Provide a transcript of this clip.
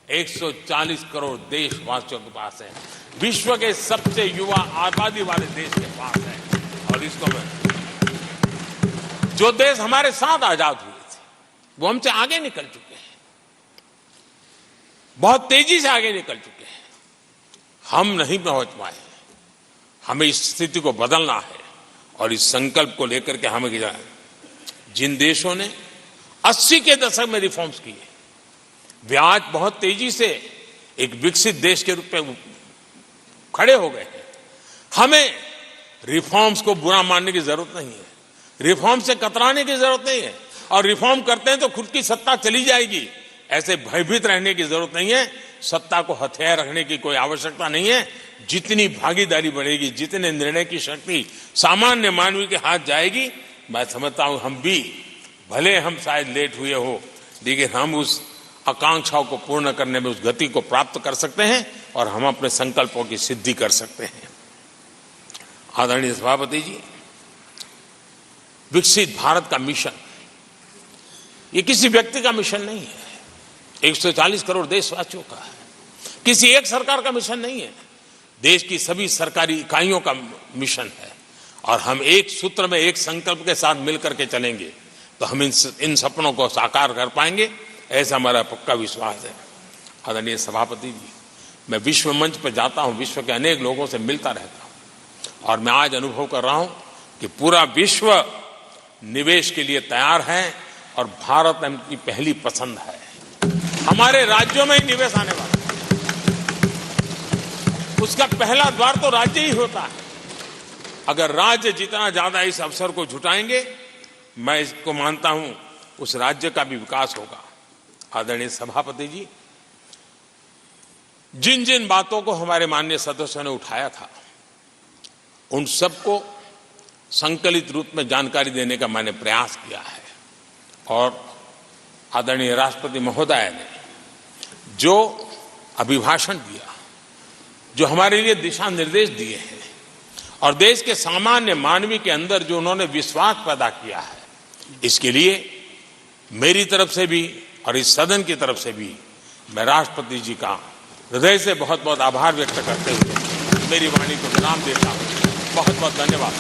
140 करोड़ देशवासियों के पास है, विश्व के सबसे युवा आबादी वाले देश के पास है। और इसको मैं, जो देश हमारे साथ आजाद हुए थे वो हमसे आगे निकल चुके हैं, बहुत तेजी से आगे निकल चुके हैं। हम नहीं पहुंच पाए, हमें इस स्थिति को बदलना है और इस संकल्प को लेकर के हमें जिन देशों ने 80 के दशक में रिफॉर्म्स किए, वे आज बहुत तेजी से एक विकसित देश के रूप में खड़े हो गए हैं। हमें रिफॉर्म्स को बुरा मानने की जरूरत नहीं है, रिफॉर्म से कतराने की जरूरत नहीं है, और रिफॉर्म करते हैं तो खुद की सत्ता चली जाएगी ऐसे भयभीत रहने की जरूरत नहीं है। सत्ता को हथियार रखने की कोई आवश्यकता नहीं है। जितनी भागीदारी बढ़ेगी, जितने निर्णय की शक्ति सामान्य मानवी के हाथ जाएगी, मैं समझता हूं हम भी, भले हम शायद लेट हुए हो, लेकिन हम उस आकांक्षाओं को पूर्ण करने में उस गति को प्राप्त कर सकते हैं और हम अपने संकल्पों की सिद्धि कर सकते हैं। आदरणीय सभापति जी, विकसित भारत का मिशन ये किसी व्यक्ति का मिशन नहीं है, 140 करोड़ देशवासियों का है, किसी एक सरकार का मिशन नहीं है, देश की सभी सरकारी इकाइयों का मिशन है। और हम एक सूत्र में, एक संकल्प के साथ मिलकर के चलेंगे तो हम इन सपनों को साकार कर पाएंगे, ऐसा हमारा पक्का विश्वास है। आदरणीय सभापति जी, मैं विश्व मंच पर जाता हूं, विश्व के अनेक लोगों से मिलता रहता हूं और मैं आज अनुभव कर रहा हूं कि पूरा विश्व निवेश के लिए तैयार है और भारत उनकी पहली पसंद है। हमारे राज्यों में ही निवेश आने वाला है, उसका पहला द्वार तो राज्य ही होता है। अगर राज्य जितना ज्यादा इस अवसर को जुटाएंगे, मैं इसको मानता हूं उस राज्य का भी विकास होगा। आदरणीय सभापति जी, जिन जिन बातों को हमारे माननीय सदस्यों ने उठाया था, उन सबको संकलित रूप में जानकारी देने का मैंने प्रयास किया है। और आदरणीय राष्ट्रपति महोदय ने जो अभिभाषण दिया, जो हमारे लिए दिशा निर्देश दिए हैं और देश के सामान्य मानवी के अंदर जो उन्होंने विश्वास पैदा किया है, इसके लिए मेरी तरफ से भी और इस सदन की तरफ से भी मैं राष्ट्रपति जी का हृदय से बहुत बहुत आभार व्यक्त करते हुए मेरी वाणी को विराम देता हूं। बहुत बहुत धन्यवाद।